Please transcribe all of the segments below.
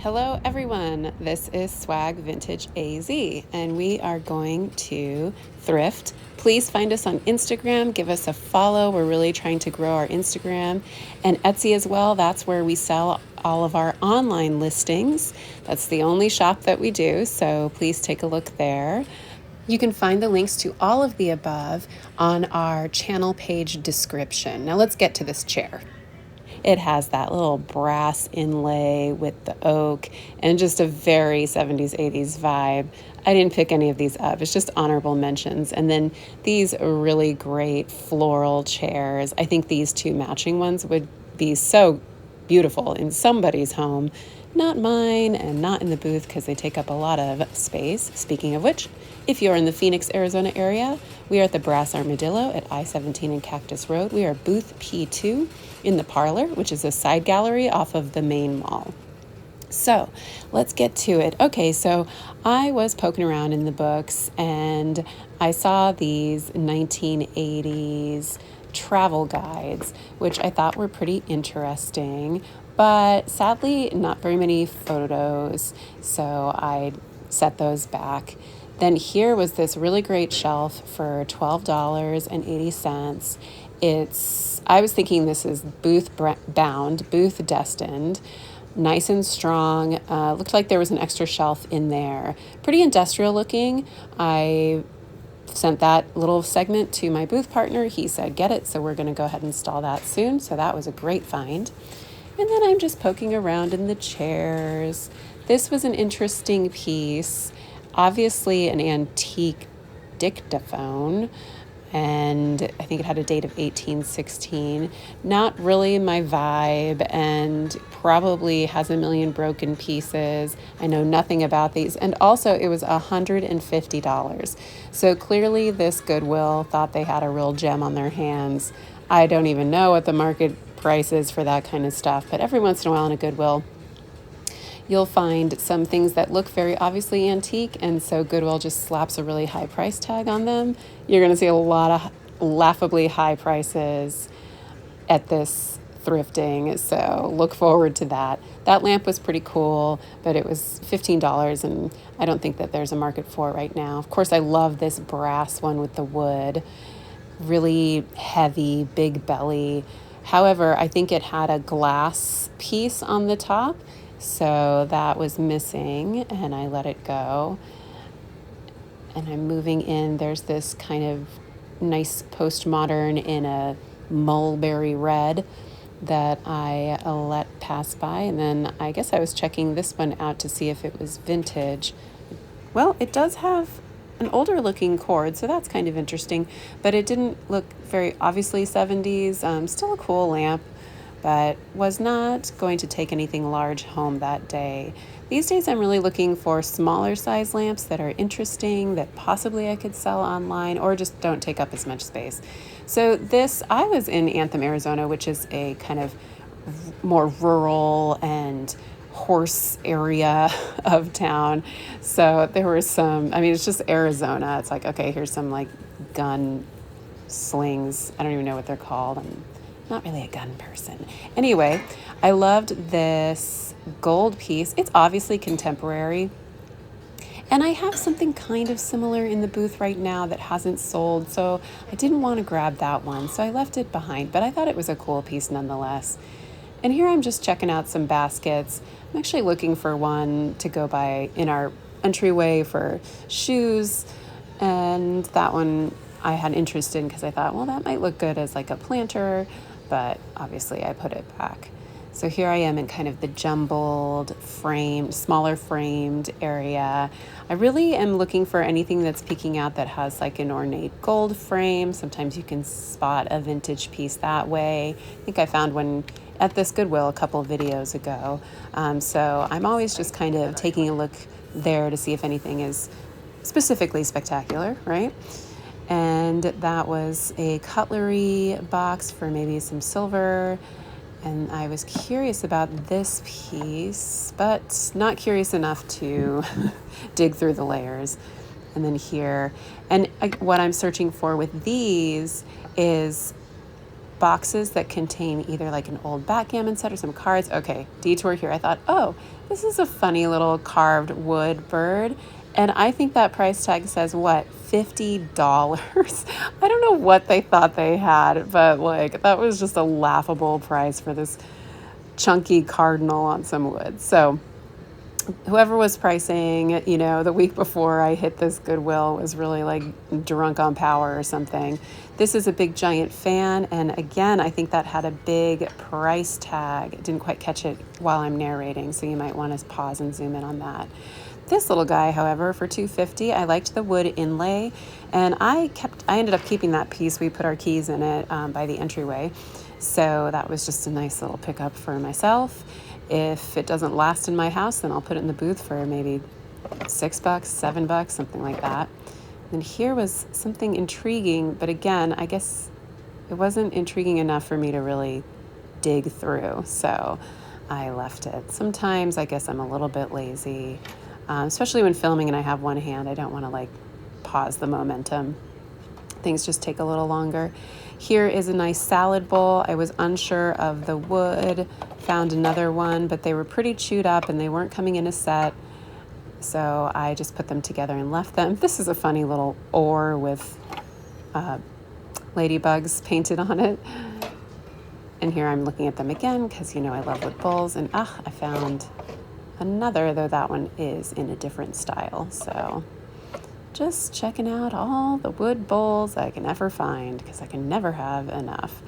Hello everyone, this is SwagVintageAZ and we are going to thrift. Please find us on Instagram, give us a follow. We're really trying to grow our Instagram and Etsy as well. That's where we sell all of our online listings. That's the only shop that we do, so please take a look there. You can find the links to all of the above on our channel page description. Now let's get to this chair. It has that little brass inlay with the oak and just a very 70s, 80s vibe. I didn't pick any of these up. It's just honorable mentions. And then these really great floral chairs. I think these two matching ones would be so beautiful in somebody's home. Not mine and not in the booth because they take up a lot of space. Speaking of which, if you're in the Phoenix, Arizona area, we are at the Brass Armadillo at I-17 and Cactus Road. We are booth P2 in the Parlor, which is a side gallery off of the main mall. So let's get to it. Okay, so I was poking around in the books and I saw these 1980s travel guides, which I thought were pretty interesting, but sadly not very many photos, so I set those back. Then here was this really great shelf for $12.80. I was thinking this is booth bound, booth destined, nice and strong. Looked like there was an extra shelf in there. Pretty industrial looking. I sent that little segment to my booth partner. He said, get it. So we're going to go ahead and install that soon. So that was a great find. And then I'm just poking around in the chairs. This was an interesting piece. Obviously an antique dictaphone, and I think it had a date of 1816. Not really my vibe and probably has a million broken pieces. I know nothing about these. And also it was $150. So clearly this Goodwill thought they had a real gem on their hands. I don't even know what the market price is for that kind of stuff, but every once in a while in a Goodwill, you'll find some things that look very obviously antique, and so Goodwill just slaps a really high price tag on them. You're going to see a lot of laughably high prices at this thrifting, so look forward to that. That lamp was pretty cool, but it was $15, and I don't think that there's a market for it right now. Of course, I love this brass one with the wood. Really heavy, big belly. However, I think it had a glass piece on the top, so that was missing, and I let it go. And I'm moving in. There's this kind of nice postmodern in a mulberry red that I let pass by. And then I guess I was checking this one out to see if it was vintage. Well, it does have an older looking cord, so that's kind of interesting, but it didn't look very obviously 70s. Still a cool lamp, but was not going to take anything large home that day. These days I'm really looking for smaller size lamps that are interesting, that possibly I could sell online or just don't take up as much space. So I was in Anthem, Arizona, which is a kind of more rural and horse area of town. So there were it's just Arizona. It's like, okay, here's some like gun slings. I don't even know what they're called. I'm not really a gun person. Anyway, I loved this gold piece. It's obviously contemporary. And I have something kind of similar in the booth right now that hasn't sold, so I didn't want to grab that one, so I left it behind, but I thought it was a cool piece nonetheless. And here I'm just checking out some baskets. I'm actually looking for one to go by in our entryway for shoes, and that one I had interest in because I thought, well, that might look good as like a planter, but obviously I put it back. So here I am in kind of the jumbled framed, smaller framed area. I really am looking for anything that's peeking out that has like an ornate gold frame. Sometimes you can spot a vintage piece that way. I think I found one at this Goodwill a couple videos ago. So I'm always just kind of taking a look there to see if anything is specifically spectacular, right? And that was a cutlery box for maybe some silver. And I was curious about this piece, but not curious enough to dig through the layers. And then here, what I'm searching for with these is boxes that contain either like an old backgammon set or some cards. Okay, detour here. I thought, oh, this is a funny little carved wood bird. And I think that price tag says what, $50? I don't know what they thought they had, but like that was just a laughable price for this chunky cardinal on some wood. So whoever was pricing, you know, the week before I hit this Goodwill was really like drunk on power or something. This is a big giant fan. And again, I think that had a big price tag. I didn't quite catch it while I'm narrating, so you might want to pause and zoom in on that. This little guy, however, for $2.50, I liked the wood inlay, and I ended up keeping that piece. We put our keys in it by the entryway. So that was just a nice little pickup for myself. If it doesn't last in my house, then I'll put it in the booth for maybe $6, $7, something like that. And here was something intriguing, but again, I guess it wasn't intriguing enough for me to really dig through. So I left it. Sometimes I guess I'm a little bit lazy, especially when filming and I have one hand. I don't want to like pause the momentum. Things just take a little longer. Here is a nice salad bowl. I was unsure of the wood, found another one, but they were pretty chewed up and they weren't coming in a set. So I just put them together and left them. This is a funny little oar with ladybugs painted on it. And here I'm looking at them again because, you know, I love wood bowls. And I found another, though that one is in a different style. So just checking out all the wood bowls I can ever find because I can never have enough.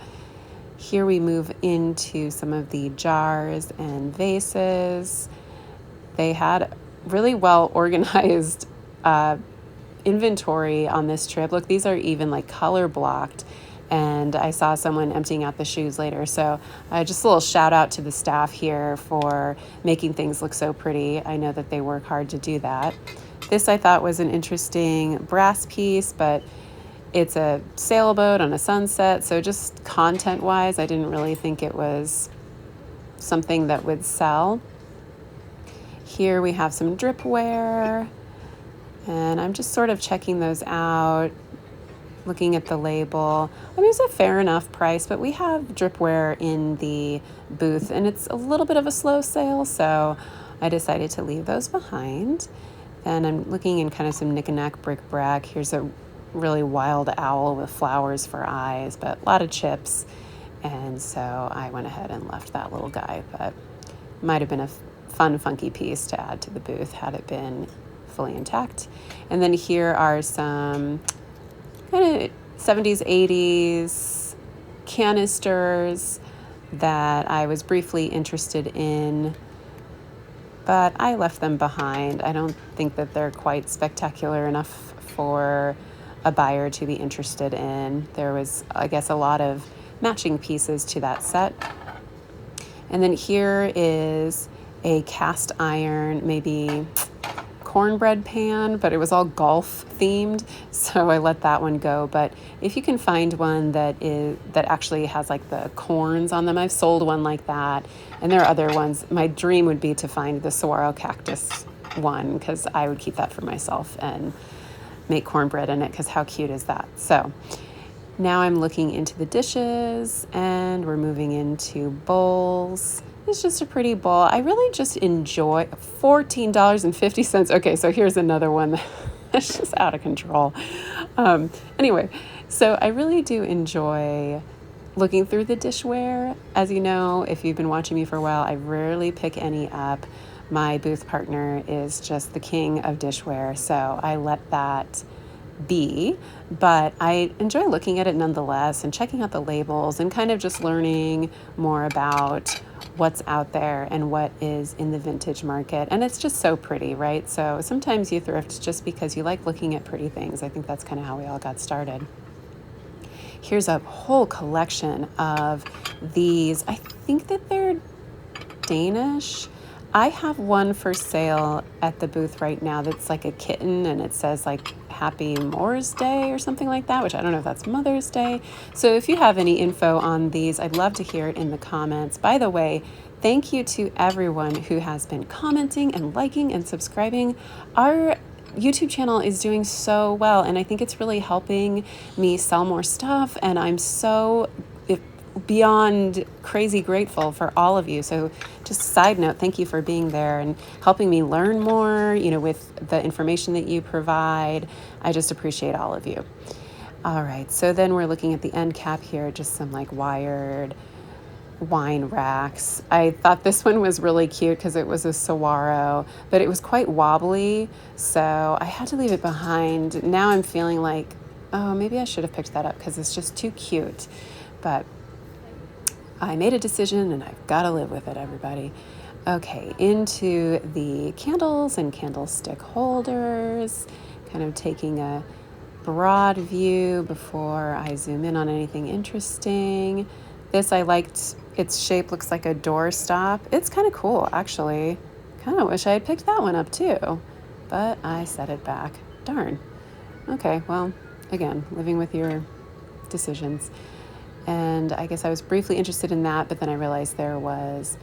Here we move into some of the jars and vases. They had really well organized inventory on this trip. Look, these are even like color blocked. And I saw someone emptying out the shoes later. So just a little shout out to the staff here for making things look so pretty. I know that they work hard to do that. This I thought was an interesting brass piece, but it's a sailboat on a sunset. So just content-wise, I didn't really think it was something that would sell. Here we have some dripware, and I'm just sort of checking those out, looking at the label. I mean, it's a fair enough price, but we have dripware in the booth, and it's a little bit of a slow sale, so I decided to leave those behind. And I'm looking in kind of some knick-knack bric-a-brac. Here's a really wild owl with flowers for eyes, but a lot of chips. And so I went ahead and left that little guy, but might have been a fun, funky piece to add to the booth had it been fully intact. And then here are some kind of 70s, 80s canisters that I was briefly interested in, but I left them behind. I don't think that they're quite spectacular enough for a buyer to be interested in. There was, I guess, a lot of matching pieces to that set. And then here is a cast iron, maybe cornbread pan, but it was all golf themed, so I let that one go. But if you can find one that actually has like the corns on them, I've sold one like that, and there are other ones. My dream would be to find the saguaro cactus one, because I would keep that for myself and make cornbread in it, because how cute is that? So now I'm looking into the dishes, and we're moving into bowls. It's just a pretty bowl. I really just enjoy $14.50. Okay, so here's another one that's just out of control. Anyway, so I really do enjoy looking through the dishware. As you know, if you've been watching me for a while, I rarely pick any up. My booth partner is just the king of dishware, so I let that be, but I enjoy looking at it nonetheless and checking out the labels and kind of just learning more about what's out there and what is in the vintage market. And it's just so pretty, right? So sometimes you thrift just because you like looking at pretty things. I think that's kind of how we all got started. Here's a whole collection of these. I think that they're Danish. I have one for sale at the booth right now that's like a kitten, and it says like Happy Moore's Day or something like that, which I don't know if that's Mother's Day. So if you have any info on these, I'd love to hear it in the comments. By the way, thank you to everyone who has been commenting and liking and subscribing. Our YouTube channel is doing so well, and I think it's really helping me sell more stuff, and I'm so beyond crazy grateful for all of you. So just a side note, thank you for being there and helping me learn more, with the information that you provide. I just appreciate all of you. All right, so then we're looking at the end cap here, just some like wired wine racks. I thought this one was really cute because it was a saguaro, but it was quite wobbly, so I had to leave it behind. Now I'm feeling like, oh, maybe I should have picked that up because it's just too cute. But I made a decision and I've got to live with it, everybody. Okay, into the candles and candlestick holders, kind of taking a broad view before I zoom in on anything interesting. This I liked. Its shape looks like a doorstop. It's kind of cool, actually. Kind of wish I had picked that one up too, but I set it back. Darn. Okay, well, again, living with your decisions. And I guess I was briefly interested in that, but then I realized there was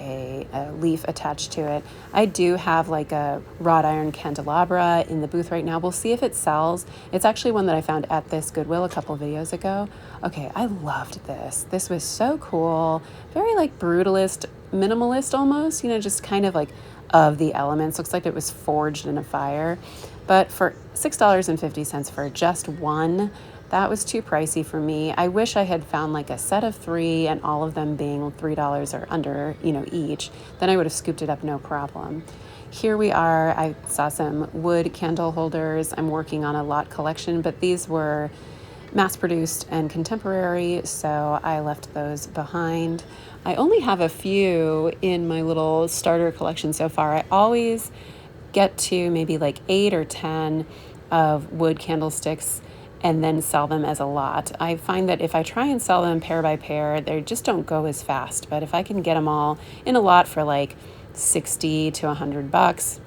a leaf attached to it. I do have like a wrought iron candelabra in the booth right now. We'll see if it sells. It's actually one that I found at this Goodwill a couple of videos ago. Okay, I loved this. This was so cool. Very like brutalist, minimalist almost, just kind of like of the elements. Looks like it was forged in a fire. But for $6.50 for just one, that was too pricey for me. I wish I had found like a set of 3 and all of them being $3 or under, each. Then I would have scooped it up no problem. Here we are. I saw some wood candle holders. I'm working on a lot collection, but these were mass-produced and contemporary, so I left those behind. I only have a few in my little starter collection so far. I always get to maybe like 8 or 10 of wood candlesticks and then sell them as a lot. I find that if I try and sell them pair by pair, they just don't go as fast. But if I can get them all in a lot for like 60 to $100,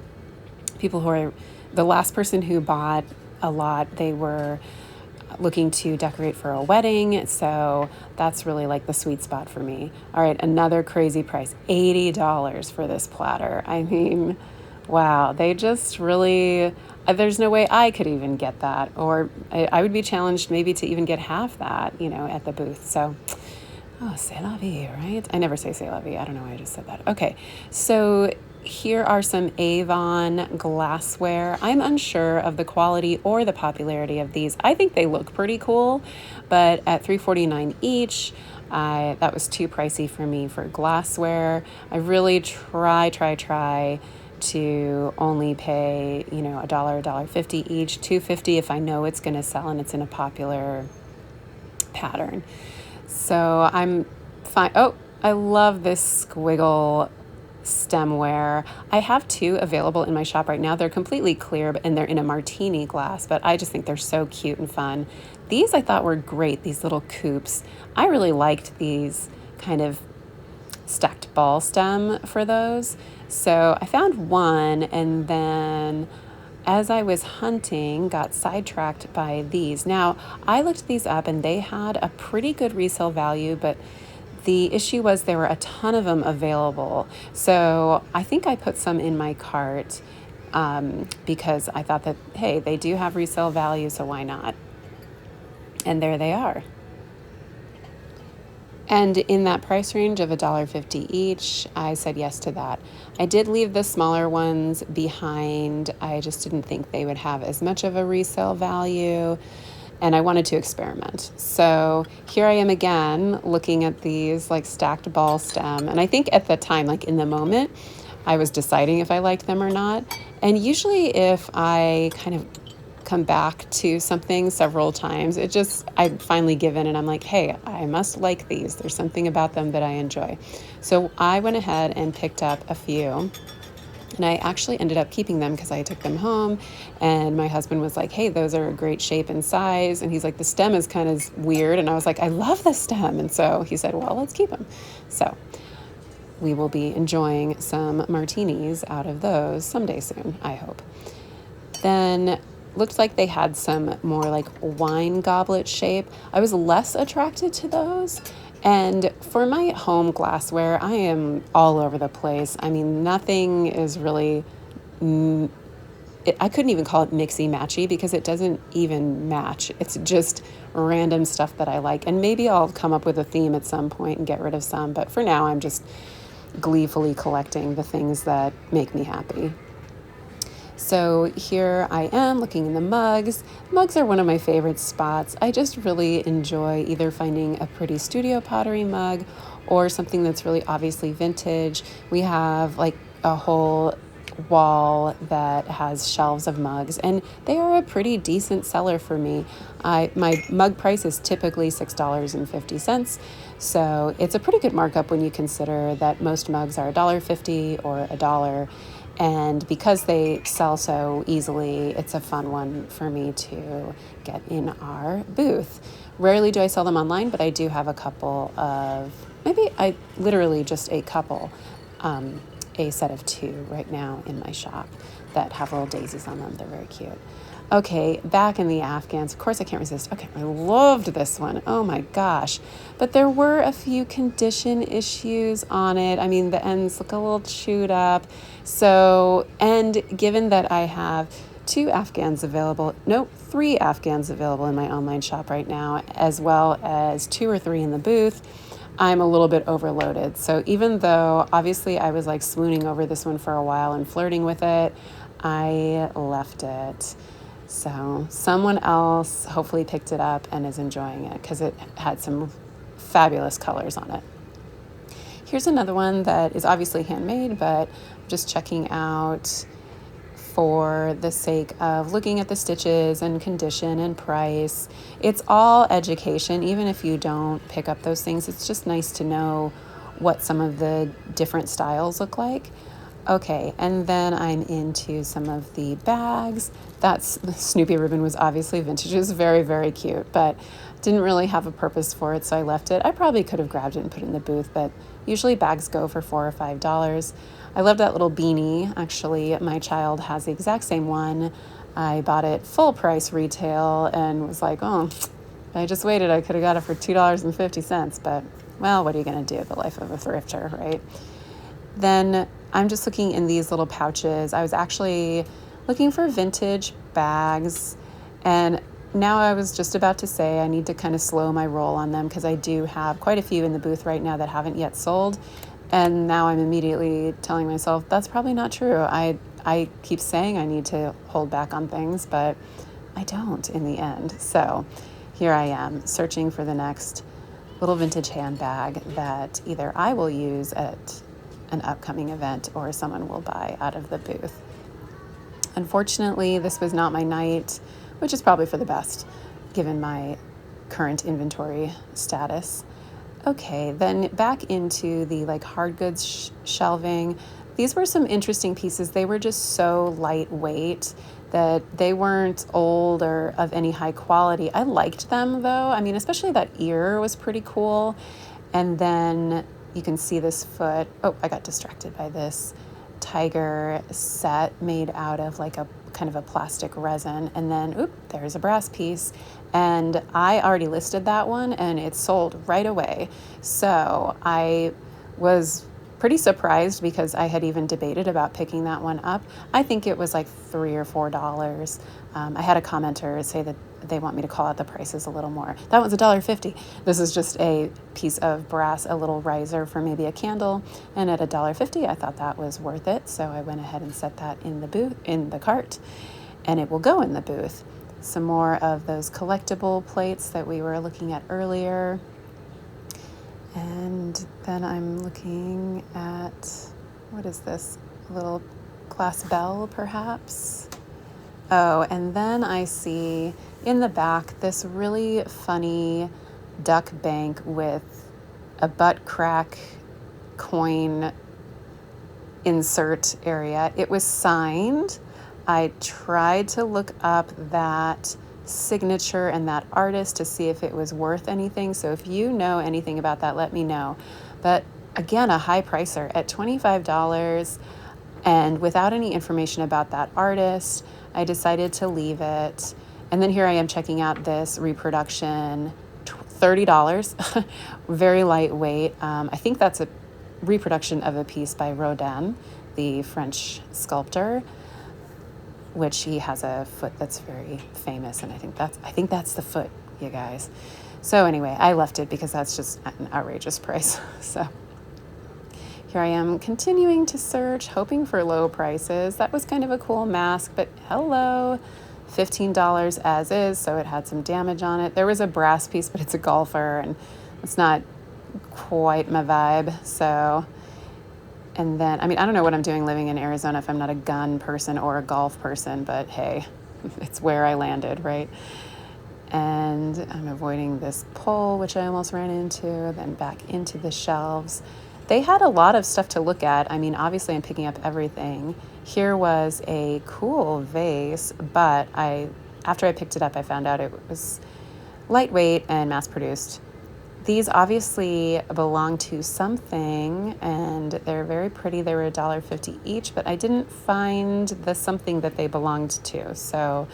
people who are, the last person who bought a lot, they were looking to decorate for a wedding. So that's really like the sweet spot for me. All right, another crazy price, $80 for this platter. I mean, wow, they just really, there's no way I could even get that, or I would be challenged maybe to even get half that, at the booth. So, oh, c'est la vie, right? I never say c'est la vie. I don't know why I just said that. Okay, so here are some Avon glassware. I'm unsure of the quality or the popularity of these. I think they look pretty cool, but at $3.49 each, that was too pricey for me for glassware. I really try to only pay, $1, $1.50 each, $2.50 if I know it's going to sell and it's in a popular pattern. So I'm fine. Oh, I love this squiggle stemware. I have 2 available in my shop right now. They're completely clear and they're in a martini glass, but I just think they're so cute and fun. These I thought were great, these little coupes. I really liked these kind of stacked ball stem for those. So I found one, and then as I was hunting, got sidetracked by these. Now, I looked these up and they had a pretty good resale value, but the issue was there were a ton of them available. So I think I put some in my cart because I thought that, hey, they do have resale value, so why not? And there they are. And in that price range of $1.50 each, I said yes to that. I did leave the smaller ones behind. I just didn't think they would have as much of a resale value, and I wanted to experiment. So here I am again, looking at these like stacked ball stem. And I think at the time, like in the moment, I was deciding if I liked them or not. And usually if I kind of come back to something several times, I finally give in and I'm like, hey, I must like these. There's something about them that I enjoy. So I went ahead and picked up a few, and I actually ended up keeping them because I took them home, and my husband was like, hey, those are a great shape and size. And he's like, the stem is kind of weird. And I was like, I love the stem. And so he said, well, let's keep them. So we will be enjoying some martinis out of those someday soon, I hope. Then looked like they had some more like wine goblet shape. I was less attracted to those. And for my home glassware, I am all over the place. I mean, nothing is really I couldn't even call it mixy matchy because it doesn't even match. It's just random stuff that I like. And maybe I'll come up with a theme at some point and get rid of some. But for now, I'm just gleefully collecting the things that make me happy. So here I am looking in the mugs. Mugs are one of my favorite spots. I just really enjoy either finding a pretty studio pottery mug or something that's really obviously vintage. We have like a whole wall that has shelves of mugs, and they are a pretty decent seller for me. My mug price is typically $6.50, so it's a pretty good markup when you consider that most mugs are $1.50 or $1. And because they sell so easily, it's a fun one for me to get in our booth. Rarely do I sell them online, but I do have a couple of, maybe I literally just a couple, a set of 2 right now in my shop that have little daisies on them. They're very cute. Okay, back in the Afghans. Of course, I can't resist. Okay, I loved this one. Oh my gosh. But there were a few condition issues on it. I mean, the ends look a little chewed up. So, and given that I have 3 Afghans available in my online shop right now, as well as 2 or 3 in the booth, I'm a little bit overloaded. So even though obviously I was like swooning over this one for a while and flirting with it, I left it. So someone else hopefully picked it up and is enjoying it because it had some fabulous colors on it. Here's another one that is obviously handmade, but I'm just checking out for the sake of looking at the stitches and condition and price. It's all education. Even if you don't pick up those things, it's just nice to know what some of the different styles look like. Okay, and then I'm into some of the bags. The Snoopy ribbon was obviously vintage. It was very, very cute, but didn't really have a purpose for it, so I left it. I probably could have grabbed it and put it in the booth, but usually bags go for $4 or $5. I love that little beanie. Actually, my child has the exact same one. I bought it full price retail and was like, oh, if I just waited, I could have got it for $2.50, but well, what are you gonna do? The life of a thrifter, right? Then I'm just looking in these little pouches. I was actually looking for vintage bags, and now I was just about to say I need to kind of slow my roll on them because I do have quite a few in the booth right now that haven't yet sold. And now I'm immediately telling myself that's probably not true. I keep saying I need to hold back on things, but I don't in the end. So here I am searching for the next little vintage handbag that either I will use at an upcoming event or someone will buy out of the booth. Unfortunately, this was not my night, which is probably for the best given my current inventory status. Okay, then back into the like hard goods shelving. These were some interesting pieces. They were just so lightweight that they weren't old or of any high quality. I liked them though. I mean, especially that ear was pretty cool. And then you can see this foot. Oh, I got distracted by this tiger set made out of like a kind of a plastic resin. And then, there's a brass piece. And I already listed that one and it sold right away. So I was pretty surprised because I had even debated about picking that one up. I think it was like $3 or $4. I had a commenter say that they want me to call out the prices a little more. That was $1.50. This is just a piece of brass, a little riser for maybe a candle, and at $1.50, I thought that was worth it. So I went ahead and set that in the cart, and it will go in the booth. Some more of those collectible plates that we were looking at earlier. And then I'm looking at, what is this? A little glass bell, perhaps? Oh, and then I see in the back this really funny duck bank with a butt crack coin insert area. It was signed. I tried to look up that signature and that artist to see if it was worth anything. So if you know anything about that, let me know. But again, a high pricer at $25, and without any information about that artist, I decided to leave it. And then here I am checking out this reproduction, $30, very lightweight. I think that's a reproduction of a piece by Rodin, the French sculptor. which he has a foot that's very famous, and I think that's the foot, you guys. So anyway, I left it because that's just an outrageous price. So here I am continuing to search, hoping for low prices. That was kind of a cool mask, but hello, $15 as is, so it had some damage on it. There was a brass piece, but it's a golfer, and it's not quite my vibe. So, and then, I mean, I don't know what I'm doing living in Arizona if I'm not a gun person or a golf person, but hey, it's where I landed, right? And I'm avoiding this pole, which I almost ran into, then back into the shelves. They had a lot of stuff to look at. I mean, obviously I'm picking up everything. Here was a cool vase, but after I picked it up, I found out it was lightweight and mass produced. These obviously belong to something, and they're very pretty. They were $1.50 each, but I didn't find the something that they belonged to, so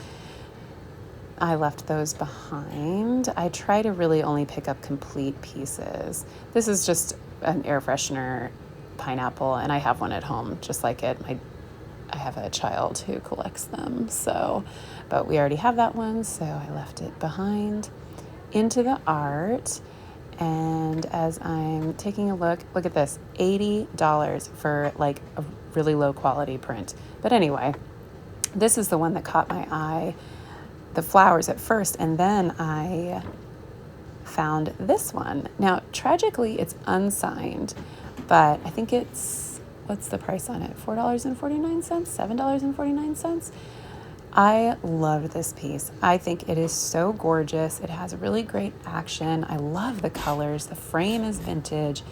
I left those behind. I try to really only pick up complete pieces. This is just an air freshener pineapple, and I have one at home just like it. I have a child who collects them, so, but we already have that one, so I left it behind. Into the art. And as I'm taking a look at this, $80 for like a really low quality print. But anyway, this is the one that caught my eye, the flowers at first, and then I found this one. Now, tragically, it's unsigned, but I think it's, what's the price on it? $4.49, $7.49. I loved this piece. I think it is so gorgeous. It has really great action. I love the colors. The frame is vintage.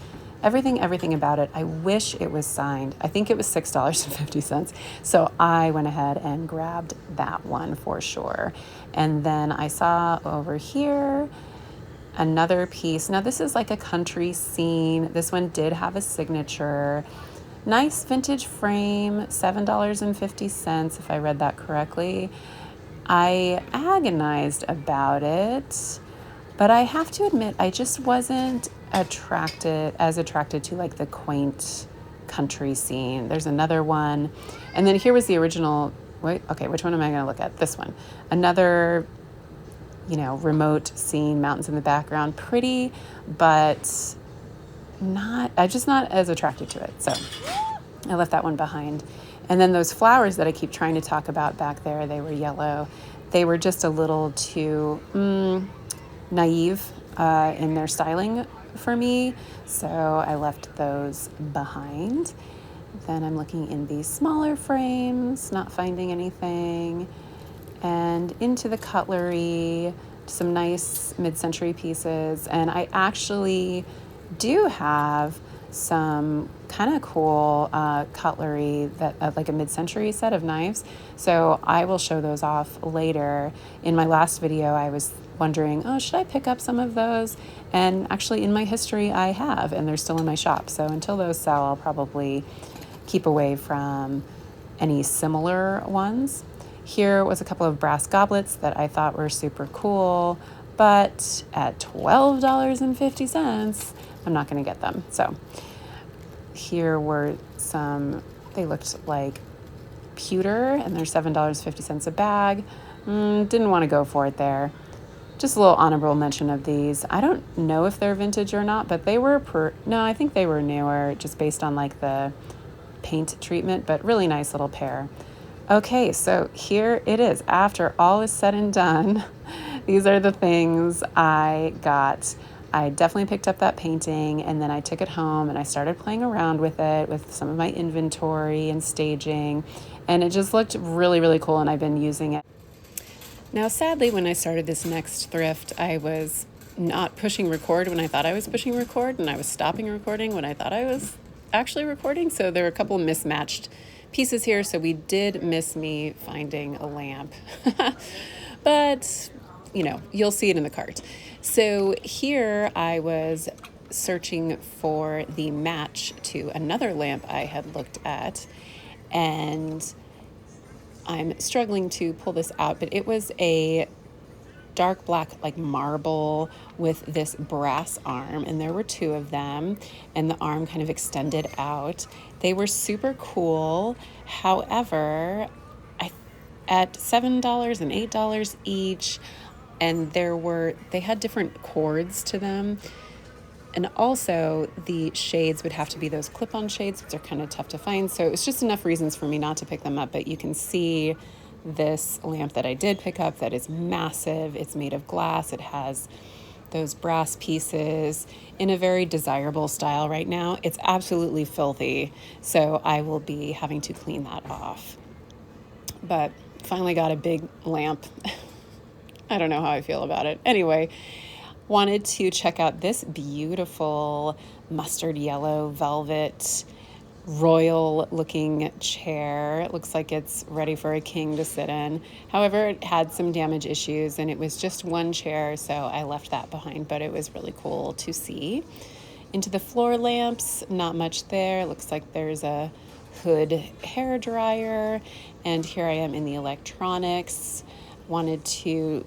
Everything about it. I wish it was signed. I think it was $6.50. So I went ahead and grabbed that one for sure. And then I saw over here another piece. Now this is like a country scene. This one did have a signature. Nice vintage frame, $7.50, if I read that correctly. I agonized about it, but I have to admit, I just wasn't as attracted to like the quaint country scene. There's another one. And then here was the original, okay, which one am I gonna look at? This one. Another, remote scene, mountains in the background, pretty, but I'm just not as attracted to it. So I left that one behind. And then those flowers that I keep trying to talk about back there, they were yellow. They were just a little too naive in their styling for me. So I left those behind. Then I'm looking in these smaller frames, not finding anything. And into the cutlery, some nice mid-century pieces. And I actually do have some kind of cool cutlery that like a mid-century set of knives. So I will show those off later. In my last video, I was wondering, should I pick up some of those? And actually in my history, I have, and they're still in my shop. So until those sell, I'll probably keep away from any similar ones. Here was a couple of brass goblets that I thought were super cool, but at $12.50, I'm not going to get them. So here were some, they looked like pewter, and they're $7.50 a bag. Didn't want to go for it there. Just a little honorable mention of these. I don't know if they're vintage or not, but they were, no, I think they were newer, just based on like the paint treatment, but really nice little pair. Okay, so here it is. After all is said and done, these are the things I got. I definitely picked up that painting, and then I took it home and I started playing around with it with some of my inventory and staging, and it just looked really, really cool, and I've been using it. Now, sadly, when I started this next thrift, I was not pushing record when I thought I was pushing record, and I was stopping recording when I thought I was actually recording, so there were a couple mismatched pieces here, so we did miss me finding a lamp. But, you'll see it in the cart. So here I was searching for the match to another lamp I had looked at, and I'm struggling to pull this out, but it was a dark black like marble with this brass arm, and there were two of them, and the arm kind of extended out. They were super cool. However, at $7 and $8 each. And they had different cords to them. And also the shades would have to be those clip-on shades, which are kind of tough to find. So it was just enough reasons for me not to pick them up. But you can see this lamp that I did pick up that is massive. It's made of glass. It has those brass pieces in a very desirable style right now. It's absolutely filthy, so I will be having to clean that off. But finally got a big lamp. I don't know how I feel about it. Anyway, wanted to check out this beautiful mustard yellow velvet royal looking chair. It looks like it's ready for a king to sit in. However, it had some damage issues and it was just one chair, so I left that behind, but it was really cool to see. Into the floor lamps, not much there. Looks like there's a hood hair dryer, and here I am in the electronics. I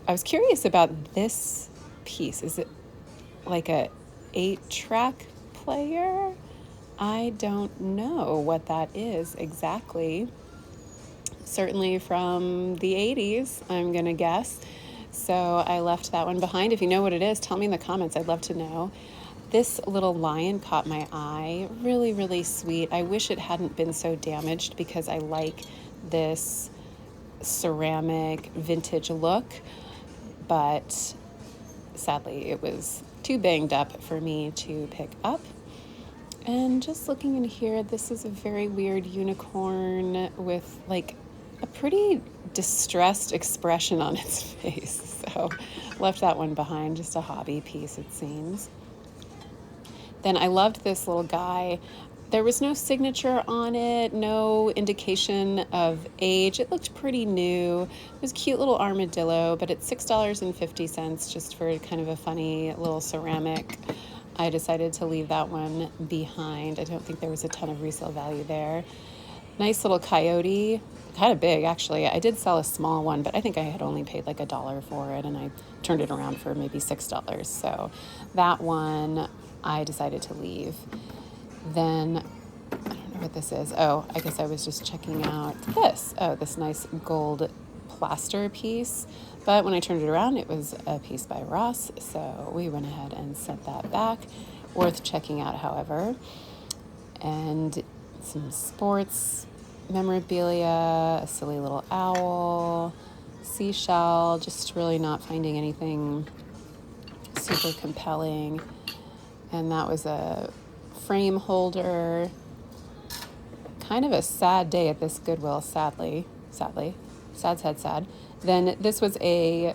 was curious about this piece. Is it like a 8-track player? I don't know what that is exactly. Certainly from the 80s, I'm gonna guess. So I left that one behind. If you know what it is, tell me in the comments. I'd love to know. This little lion caught my eye. Really, really sweet. I wish it hadn't been so damaged because I like this ceramic vintage look, but sadly it was too banged up for me to pick up. And just looking in here, this is a very weird unicorn with like a pretty distressed expression on its face. So left that one behind, just a hobby piece it seems. Then I loved this little guy. There was no signature on it, no indication of age. It looked pretty new. It was a cute little armadillo, but it's $6.50 just for kind of a funny little ceramic. I decided to leave that one behind. I don't think there was a ton of resale value there. Nice little coyote, kind of big actually. I did sell a small one, but I think I had only paid like $1 for it, and I turned it around for maybe $6. So that one I decided to leave. Then, I don't know what this is. Oh, I guess I was just checking out this. Oh, this nice gold plaster piece. But when I turned it around, it was a piece by Ross. So we went ahead and sent that back. Worth checking out, however. And some sports memorabilia, a silly little owl, seashell, just really not finding anything super compelling. And that was a frame holder. Kind of a sad day at this Goodwill, sadly. Sad. Then this was a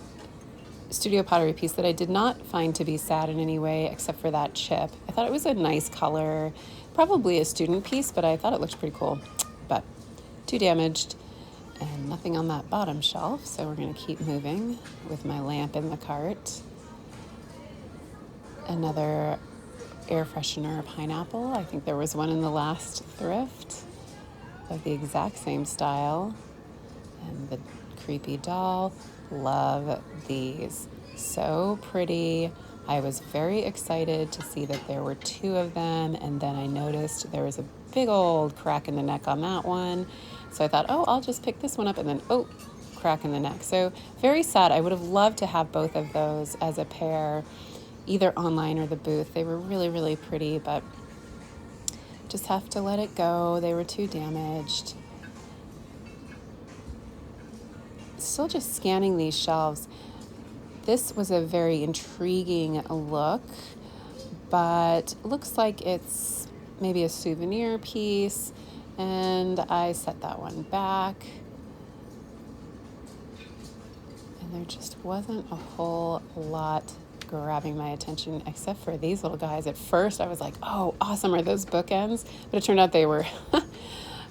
studio pottery piece that I did not find to be sad in any way except for that chip. I thought it was a nice color, probably a student piece, but I thought it looked pretty cool. But too damaged and nothing on that bottom shelf, so we're gonna keep moving with my lamp in the cart. Another air freshener pineapple. I think there was one in the last thrift of the exact same style. And the creepy doll. Love these. So pretty. I was very excited to see that there were 2 of them, and then I noticed there was a big old crack in the neck on that one. So I thought, oh, I'll just pick this one up, and then, oh, crack in the neck. So very sad. I would have loved to have both of those as a pair, either online or the booth. They were really, really pretty, but just have to let it go. They were too damaged. Still just scanning these shelves. This was a very intriguing look, but looks like it's maybe a souvenir piece, and I set that one back. And there just wasn't a whole lot grabbing my attention except for these little guys. At first I was like, oh, awesome, are those bookends? But it turned out they were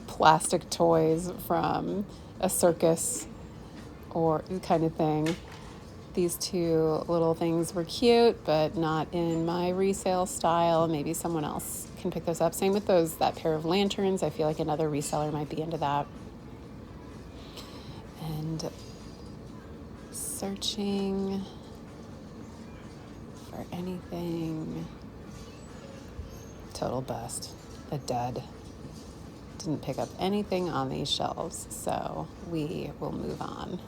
plastic toys from a circus or kind of thing. These 2 little things were cute, but not in my resale style. Maybe someone else can pick those up. Same with that pair of lanterns. I feel like another reseller might be into that. And searching for anything. Total bust. A dead Didn't pick up anything on these shelves, so we will move on.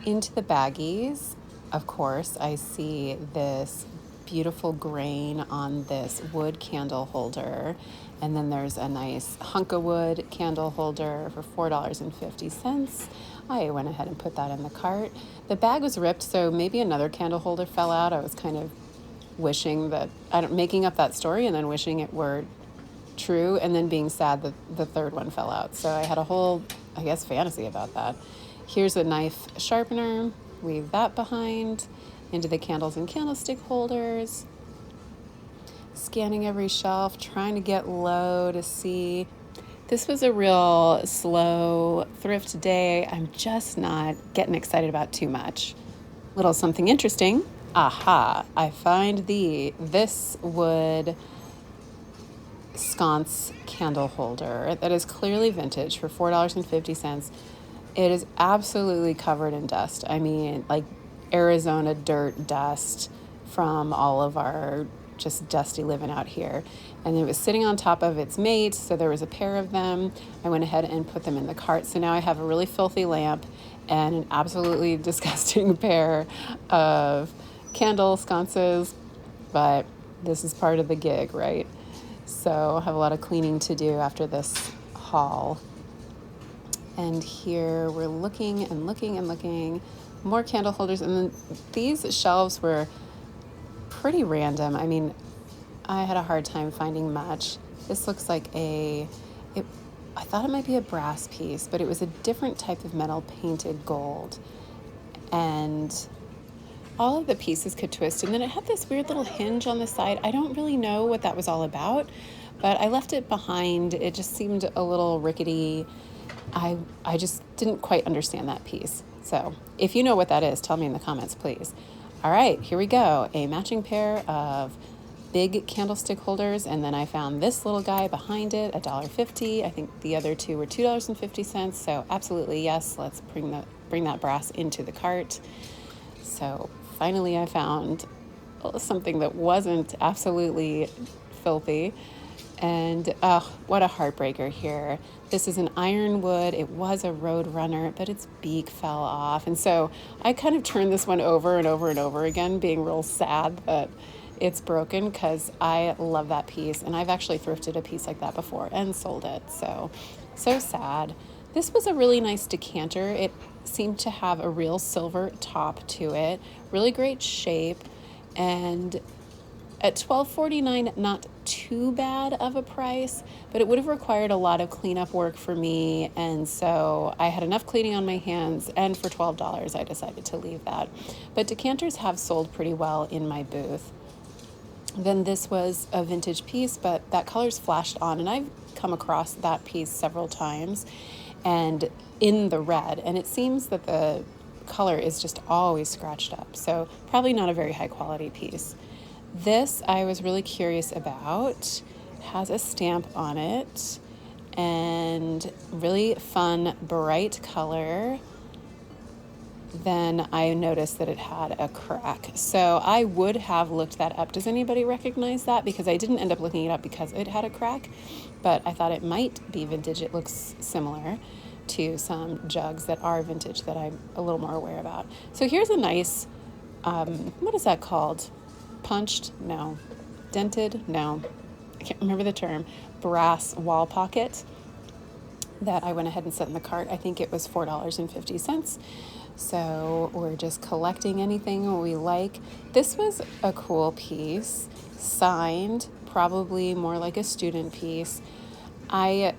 Into the baggies, of course, I see this beautiful grain on this wood candle holder. And then there's a nice hunk of wood candle holder for $4.50. I went ahead and put that in the cart. The bag was ripped, so maybe another candle holder fell out. I was kind of wishing that, making up that story and then wishing it were true and then being sad that the third one fell out. So I had a whole, I guess, fantasy about that. Here's a knife sharpener. Leave that behind. Into the candles and candlestick holders. Scanning every shelf, trying to get low to see. This was a real slow thrift day. I'm just not getting excited about too much. Little something interesting. Aha, I find this wood sconce candle holder that is clearly vintage for $4.50. It is absolutely covered in dust. I mean, like Arizona dirt dust from all of our just dusty living out here. And it was sitting on top of its mate, so there was a pair of them. I went ahead and put them in the cart. So now I have a really filthy lamp and an absolutely disgusting pair of candle sconces, but this is part of the gig, right? So I have a lot of cleaning to do after this haul. And here we're looking and looking and looking. More candle holders. And then these shelves were pretty random. I mean, I had a hard time finding much. This looks like I thought it might be a brass piece, but it was a different type of metal painted gold. And all of the pieces could twist. And then it had this weird little hinge on the side. I don't really know what that was all about, but I left it behind. It just seemed a little rickety. I just didn't quite understand that piece. So if you know what that is, tell me in the comments, please. All right, here we go. A matching pair of big candlestick holders. And then I found this little guy behind it, $1.50. I think the other two were $2.50. So absolutely, yes, let's bring that brass into the cart. So finally I found something that wasn't absolutely filthy. And what a heartbreaker here. This is an ironwood. It was a road runner, but its beak fell off. And so I kind of turned this one over and over and over again, being real sad that it's broken because I love that piece. And I've actually thrifted a piece like that before and sold it. So sad. This was a really nice decanter. It seemed to have a real silver top to it. Really great shape. And at $12.49, not too bad of a price, but it would have required a lot of cleanup work for me. And so I had enough cleaning on my hands, and for $12, I decided to leave that. But decanters have sold pretty well in my booth. Then this was a vintage piece, but that color's flashed on, and I've come across that piece several times and in the red, and it seems that the color is just always scratched up. So probably not a very high quality piece. This I was really curious about. It has a stamp on it and really fun, bright color. Then I noticed that it had a crack. So I would have looked that up. Does anybody recognize that? Because I didn't end up looking it up because it had a crack, but I thought it might be vintage. It looks similar to some jugs that are vintage that I'm a little more aware about. So here's a nice, what is that called? Punched? No. Dented? No. I can't remember the term. Brass wall pocket that I went ahead and set in the cart. I think it was $4.50. So we're just collecting anything we like. This was a cool piece, signed, probably more like a student piece. I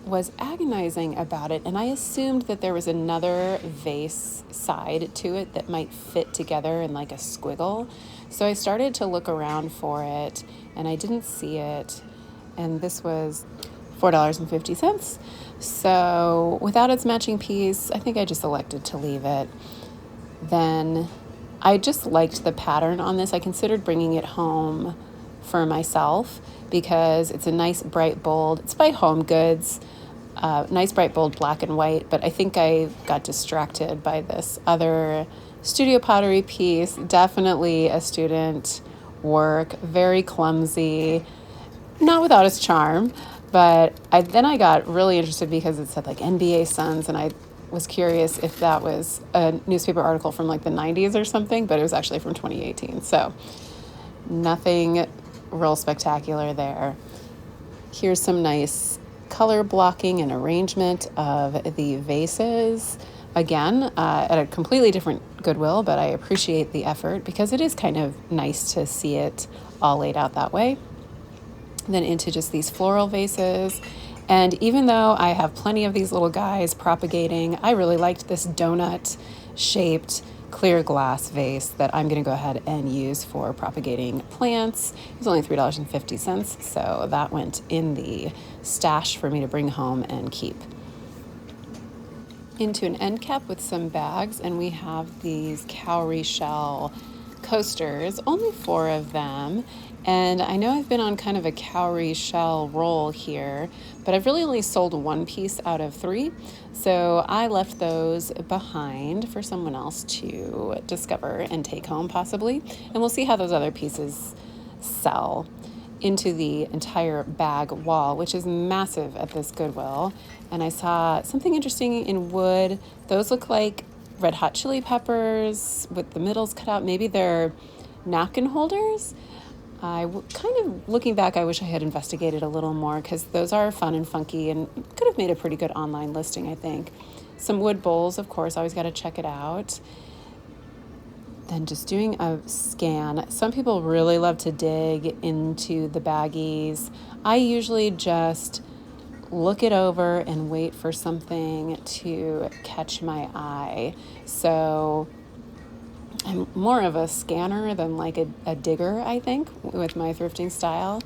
was agonizing about it, and I assumed that there was another vase side to it that might fit together in like a squiggle. So I started to look around for it, and I didn't see it. And this was $4.50. So without its matching piece, I think I just elected to leave it. Then I just liked the pattern on this. I considered bringing it home for myself because it's a nice, bright, bold. It's by Home Goods. Nice, bright, bold, black and white. But I think I got distracted by this other studio pottery piece. Definitely a student work. Very clumsy. Not without its charm. But then I got really interested because it said like NBA Suns, and I was curious if that was a newspaper article from like the 90s or something, but it was actually from 2018. So nothing real spectacular there. Here's some nice color blocking and arrangement of the vases. Again, at a completely different Goodwill, but I appreciate the effort because it is kind of nice to see it all laid out that way. Then into just these floral vases. And even though I have plenty of these little guys propagating, I really liked this donut shaped clear glass vase that I'm going to go ahead and use for propagating plants. It was only $3.50, so that went in the stash for me to bring home and keep. Into an end cap with some bags, and we have these cowrie shell coasters, only 4 of them. And I know I've been on kind of a cowrie shell roll here, but I've really only sold 1 piece out of 3. So I left those behind for someone else to discover and take home possibly. And we'll see how those other pieces sell. Into the entire bag wall, which is massive at this Goodwill. And I saw something interesting in wood. Those look like red hot chili peppers with the middles cut out. Maybe they're napkin holders. Kind of looking back, I wish I had investigated a little more because those are fun and funky and could have made a pretty good online listing, I think. Some wood bowls, of course, always got to check it out. Then just doing a scan. Some people really love to dig into the baggies. I usually just look it over and wait for something to catch my eye. So I'm more of a scanner than like a digger, I think, with my thrifting style.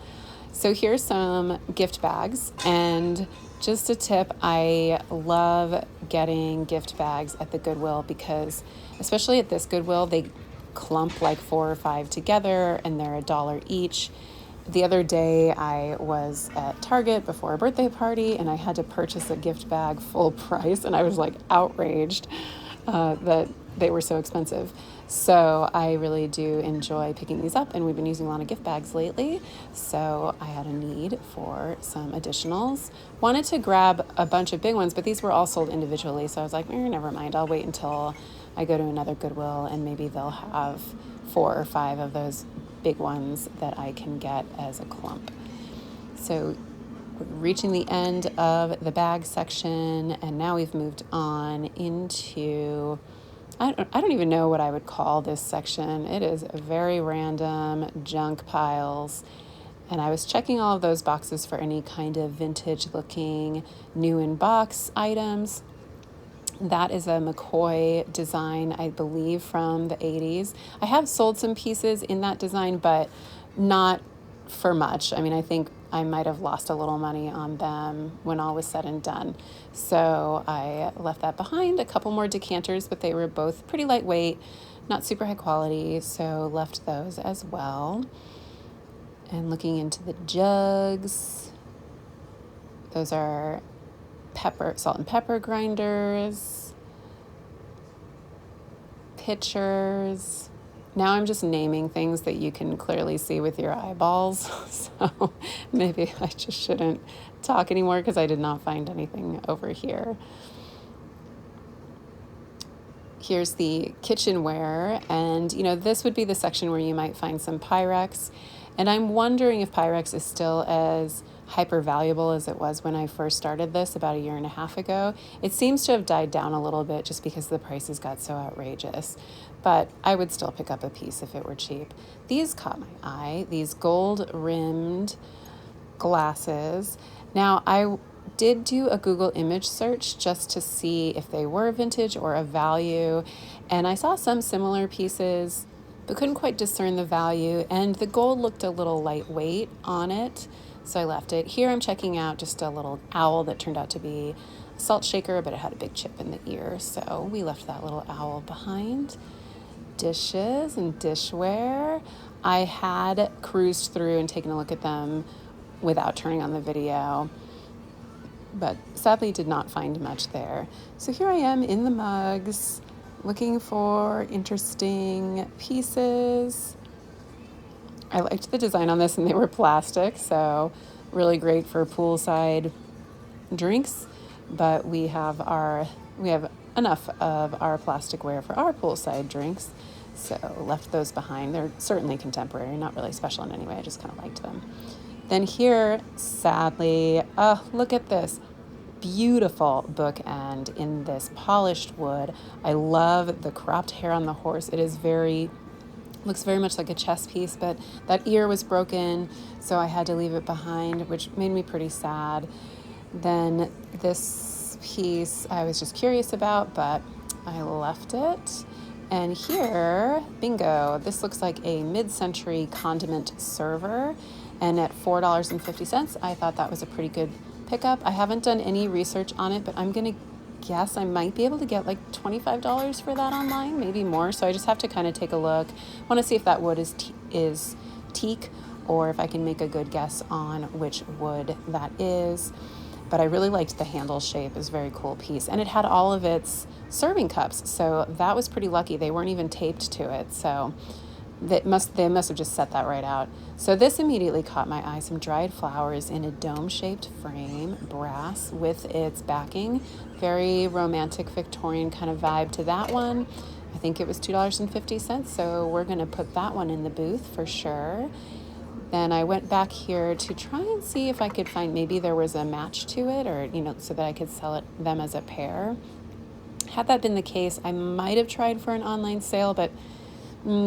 So here's some gift bags, and just a tip, I love getting gift bags at the Goodwill because, especially at this Goodwill, they clump like 4 or 5 together and they're $1 each. The other day I was at Target before a birthday party and I had to purchase a gift bag full price, and I was like outraged that they were so expensive. So I really do enjoy picking these up, and we've been using a lot of gift bags lately. So I had a need for some additionals. Wanted to grab a bunch of big ones, but these were all sold individually. So I was like, never mind. I'll wait until I go to another Goodwill and maybe they'll have 4 or 5 of those big ones that I can get as a clump. So reaching the end of the bag section, and now we've moved on into, I don't even know what I would call this section. It is very random junk piles. And I was checking all of those boxes for any kind of vintage looking new in box items. That is a McCoy design, I believe, from the 80s. I have sold some pieces in that design, but not for much. I mean, I think I might have lost a little money on them when all was said and done. So I left that behind. A couple more decanters, but they were both pretty lightweight, not super high quality, so left those as well. And looking into the jugs, those are salt and pepper grinders, pitchers. Now I'm just naming things that you can clearly see with your eyeballs. So maybe I just shouldn't talk anymore because I did not find anything over here. Here's the kitchenware, and this would be the section where you might find some Pyrex. And I'm wondering if Pyrex is still as hyper valuable as it was when I first started this about 1.5 years ago. It seems to have died down a little bit just because the prices got so outrageous, but I would still pick up a piece if it were cheap. These caught my eye, these gold rimmed glasses. Now I did do a Google image search just to see if they were vintage or of value, and I saw some similar pieces but couldn't quite discern the value, and the gold looked a little lightweight on it, so I left it. Here I'm checking out just a little owl that turned out to be a salt shaker, but it had a big chip in the ear, so we left that little owl behind. Dishes and dishware. I had cruised through and taken a look at them without turning on the video, but sadly did not find much there. So here I am in the mugs, looking for interesting pieces. I liked the design on this, and they were plastic, so really great for poolside drinks, but we have enough of our plasticware for our poolside drinks, so left those behind. They're certainly contemporary, not really special in any way. I just kind of liked them. Then here, sadly, oh, look at this beautiful bookend in this polished wood. I love the cropped hair on the horse. It is looks very much like a chess piece, but that ear was broken, so I had to leave it behind, which made me pretty sad. Then this piece I was just curious about, but I left it. And here, bingo, this looks like a mid-century condiment server, and at $4.50, I thought that was a pretty good pickup. I haven't done any research on it, but I'm gonna guess I might be able to get like $25 for that online, maybe more. So I just have to kind of take a look. I want to see if that wood is teak, or if I can make a good guess on which wood that is. But I really liked the handle shape. It was a very cool piece, and it had all of its serving cups, so that was pretty lucky. They weren't even taped to it, so they must have just set that right out. So this immediately caught my eye. Some dried flowers in a dome-shaped frame, brass with its backing. Very romantic Victorian kind of vibe to that one. I think it was $2.50, so we're going to put that one in the booth for sure. Then I went back here to try and see if I could find, maybe there was a match to it, or, so that I could sell them as a pair. Had that been the case, I might have tried for an online sale, but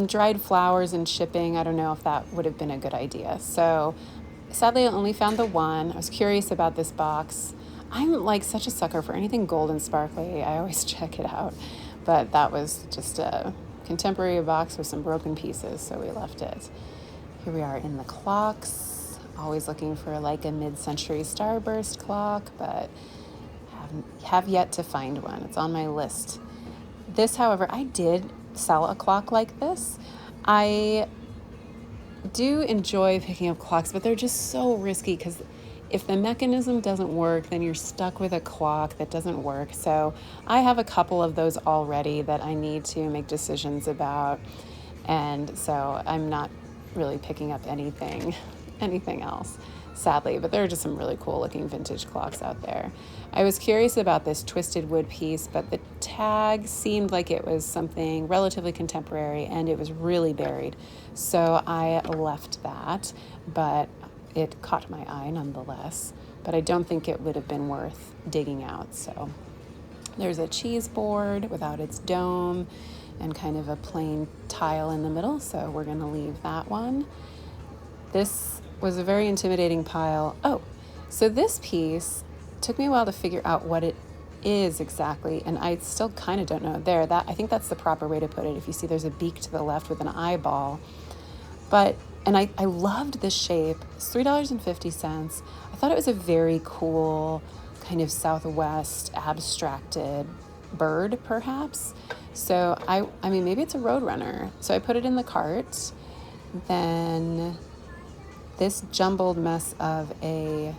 dried flowers and shipping, I don't know if that would have been a good idea. So sadly, I only found the one. I was curious about this box. I'm like such a sucker for anything gold and sparkly. I always check it out. But that was just a contemporary box with some broken pieces, so we left it. Here we are in the clocks. Always looking for like a mid-century starburst clock, but have yet to find one. It's on my list. This, however, I did sell a clock like this. I do enjoy picking up clocks, but they're just so risky because if the mechanism doesn't work, then you're stuck with a clock that doesn't work. So I have a couple of those already that I need to make decisions about, and so I'm not really picking up anything else, sadly, but there are just some really cool looking vintage clocks out there. I was curious about this twisted wood piece, but the tag seemed like it was something relatively contemporary, and it was really buried, so I left that, but it caught my eye nonetheless. But I don't think it would have been worth digging out. So there's a cheese board without its dome and kind of a plain tile in the middle, so we're going to leave that one. This was a very intimidating pile. Oh, so this piece took me a while to figure out what it is exactly, and I still kind of don't know. I think that's the proper way to put it. If you see, there's a beak to the left with an eyeball. And I loved the shape. It's $3.50. I thought it was a very cool kind of Southwest abstracted bird, perhaps. So I mean, maybe it's a roadrunner. So I put it in the cart. Then this jumbled mess of a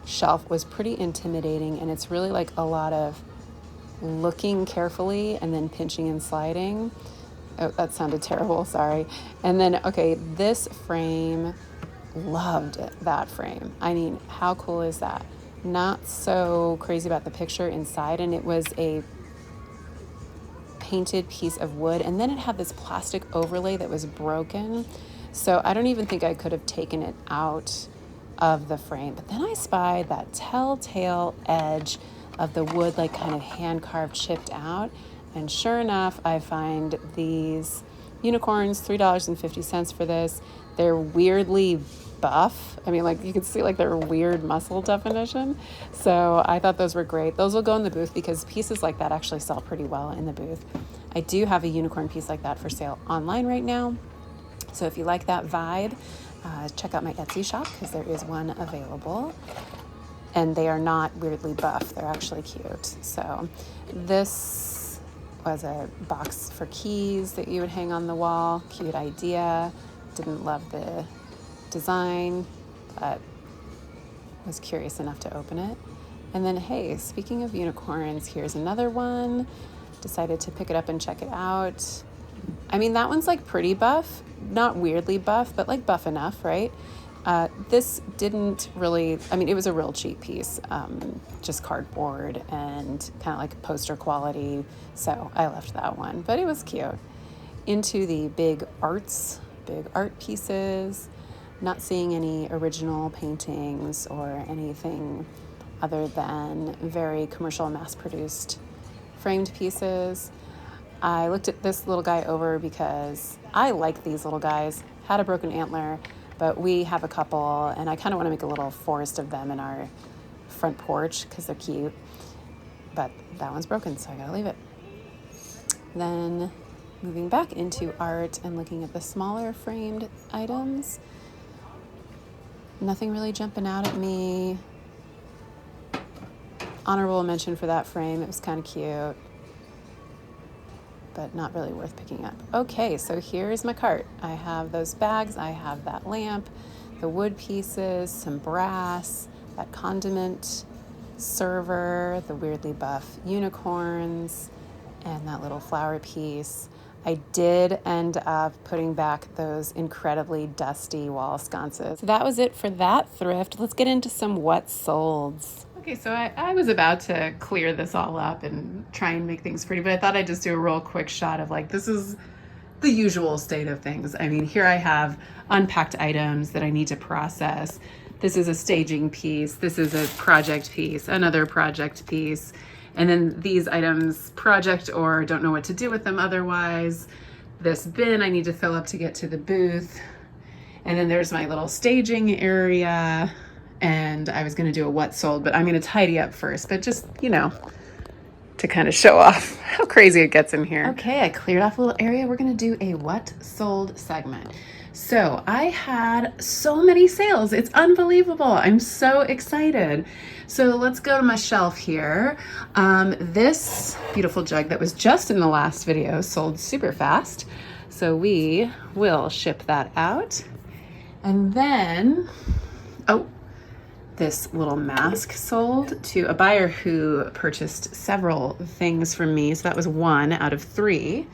shelf was pretty intimidating, and it's really like a lot of looking carefully and then pinching and sliding. Oh, that sounded terrible, sorry. And then, okay, this frame, loved that frame. I mean, how cool is that? Not so crazy about the picture inside, and it was a painted piece of wood, and then it had this plastic overlay that was broken. So I don't even think I could have taken it out of the frame. But then I spied that telltale edge of the wood, like kind of hand-carved, chipped out. And sure enough, I find these unicorns, $3.50 for this. They're weirdly buff. I mean, like you can see like their weird muscle definition. So I thought those were great. Those will go in the booth because pieces like that actually sell pretty well in the booth. I do have a unicorn piece like that for sale online right now. So if you like that vibe, check out my Etsy shop because there is one available. And they are not weirdly buff. They're actually cute. So this was a box for keys that you would hang on the wall. Cute idea. Didn't love the design, but was curious enough to open it. And then, hey, speaking of unicorns, here's another one. Decided to pick it up and check it out. I mean, that one's like pretty buff, not weirdly buff, but like buff enough, right? This didn't really, I mean, it was a real cheap piece, just cardboard and kind of like poster quality. So I left that one, but it was cute. Into the big art pieces, not seeing any original paintings or anything other than very commercial mass-produced framed pieces. I looked at this little guy over because I like these little guys. Had a broken antler, but we have a couple, and I kind of want to make a little forest of them in our front porch because they're cute. But that one's broken, so I gotta leave it. Then moving back into art and looking at the smaller framed items. Nothing really jumping out at me. Honorable mention for that frame. It was kind of cute, but not really worth picking up. Okay, so here's my cart. I have those bags, I have that lamp, the wood pieces, some brass, that condiment server, the weirdly buff unicorns, and that little flower piece. I did end up putting back those incredibly dusty wall sconces. So that was it for that thrift. Let's get into some what solds. Okay, so I was about to clear this all up and try and make things pretty, but I thought I'd just do a real quick shot of like, this is the usual state of things. I mean, here I have unpacked items that I need to process. This is a staging piece. This is a project piece, another project piece. And then these items, project or don't know what to do with them otherwise. This bin I need to fill up to get to the booth. And then there's my little staging area. And I was gonna do a what sold, but I'm gonna tidy up first, but just, you know, to kind of show off how crazy it gets in here. Okay, I cleared off a little area. We're gonna do a what sold segment. So I had so many sales. It's unbelievable. I'm so excited. So let's go to my shelf here. This beautiful jug that was just in the last video sold super fast. So we will ship that out. And then, oh, this little mask sold to a buyer who purchased several things from me. So that was 1 out of 3.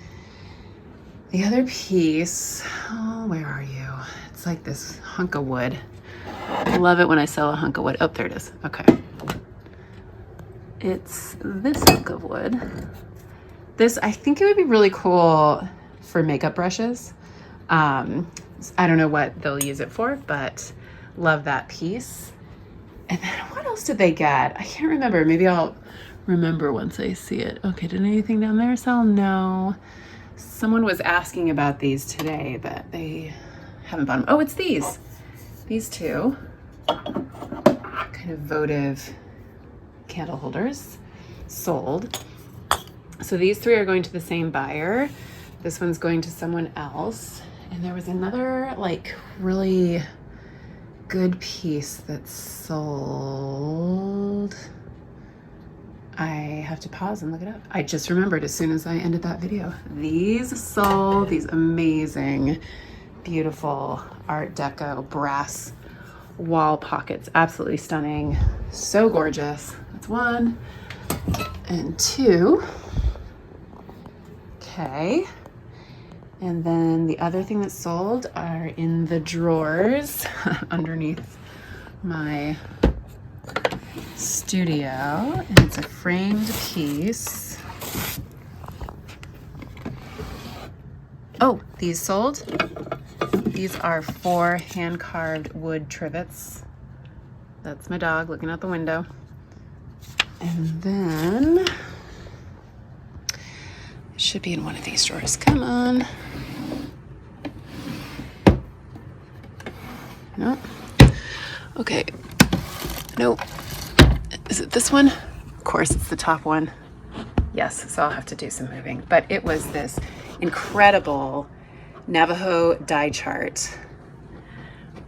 The other piece, oh, where are you? It's like this hunk of wood. I love it when I sell a hunk of wood. Oh, there it is. Okay. It's this hunk of wood. This, I think it would be really cool for makeup brushes. I don't know what they'll use it for, but love that piece. And then what else did they get? I can't remember. Maybe I'll remember once I see it. Okay, did anything down there sell? No. Someone was asking about these today, but they haven't bought them. Oh, it's these. These two kind of votive candle holders sold. So these 3 are going to the same buyer. This one's going to someone else. And there was another like really good piece that sold. I have to pause and look it up. I just remembered as soon as I ended that video. These sold, these amazing, beautiful Art Deco brass wall pockets. Absolutely stunning. So gorgeous. That's 1 and 2. Okay. And then the other thing that sold are in the drawers underneath my studio, and it's a framed piece. Oh, these sold. These are 4 hand-carved wood trivets. That's my dog looking out the window. And then it should be in one of these drawers. Come on. No. Okay. Nope. Is it this one? Of course, it's the top one. Yes, so I'll have to do some moving. But it was this incredible Navajo die chart.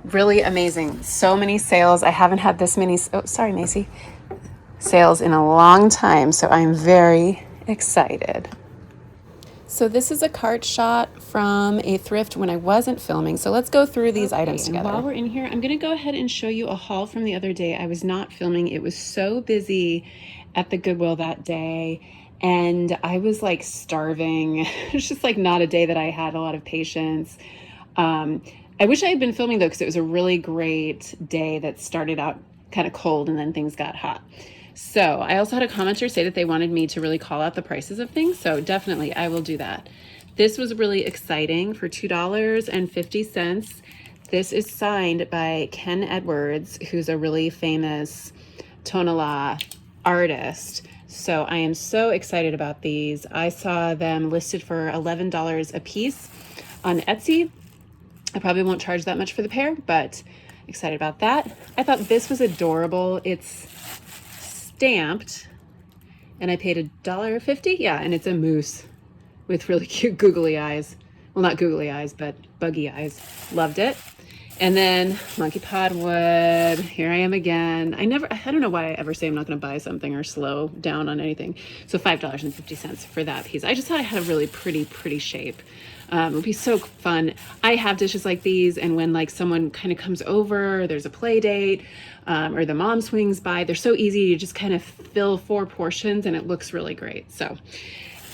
Really amazing. So many sales. I haven't had this many, oh, sorry, Macy, sales in a long time. So I'm very excited. So this is a cart shot from a thrift when I wasn't filming. So let's go through these items together. And while we're in here, I'm gonna go ahead and show you a haul from the other day. I was not filming. It was so busy at the Goodwill that day. And I was like starving. It's just like not a day that I had a lot of patience. I wish I had been filming though, because it was a really great day that started out kind of cold and then things got hot. So I also had a commenter say that they wanted me to really call out the prices of things. So definitely I will do that. This was really exciting for $2.50. This is signed by Ken Edwards, who's a really famous Tonala artist. So I am so excited about these. I saw them listed for $11 a piece on Etsy. I probably won't charge that much for the pair, but excited about that. I thought this was adorable. It's stamped and I paid $1.50. Yeah, and it's a moose with really cute googly eyes. Well, not googly eyes, but buggy eyes. Loved it. And then monkey pod wood. Here I am again. I don't know why I ever say I'm not going to buy something or slow down on anything. So $5.50 for that piece. I just thought it had a really pretty shape. It would be so fun. I have dishes like these, and when like someone kind of comes over, there's a play date, or the mom swings by, they're so easy. You just kind of fill 4 portions and it looks really great. So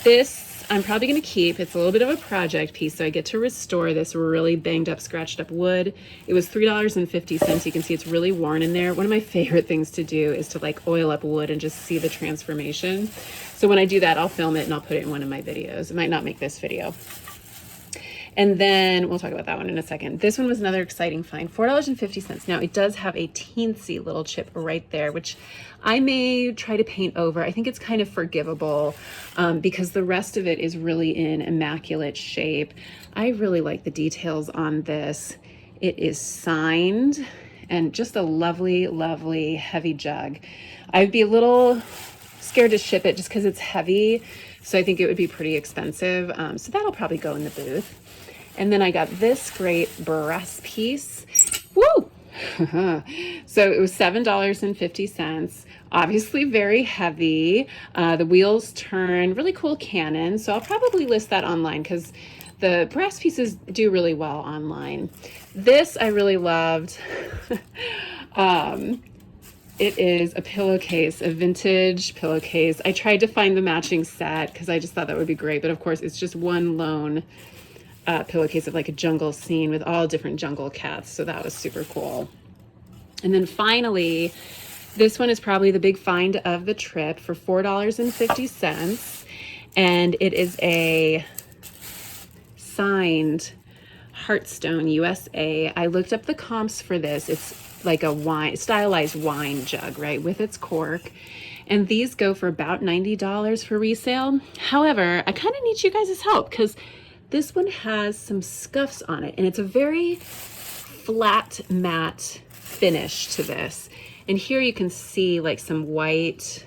this I'm probably going to keep. It's a little bit of a project piece, so I get to restore this really banged up, scratched up wood. It was $3.50. You can see it's really worn in there. One of my favorite things to do is to like oil up wood and just see the transformation. So when I do that, I'll film it and I'll put it in one of my videos. It might not make this video. And then we'll talk about that one in a second. This one was another exciting find, $4.50. Now it does have a teensy little chip right there, which I may try to paint over. I think it's kind of forgivable because the rest of it is really in immaculate shape. I really like the details on this. It is signed and just a lovely, lovely heavy jug. I'd be a little scared to ship it just because it's heavy. So I think it would be pretty expensive. So that'll probably go in the booth. And then I got this great brass piece. Woo! So it was $7.50. Obviously very heavy. The wheels turn, really cool cannon. So I'll probably list that online because the brass pieces do really well online. This I really loved. It is a pillowcase, a vintage pillowcase. I tried to find the matching set because I just thought that would be great. But of course, it's just one lone pillowcase of like a jungle scene with all different jungle cats. So that was super cool. And then finally, this one is probably the big find of the trip for $4.50. And it is a signed Hearthstone USA. I looked up the comps for this. It's like a wine, stylized wine jug, right, with its cork. And these go for about $90 for resale. However, I kind of need you guys' help because this one has some scuffs on it, and it's a very flat matte finish to this. And here you can see like some white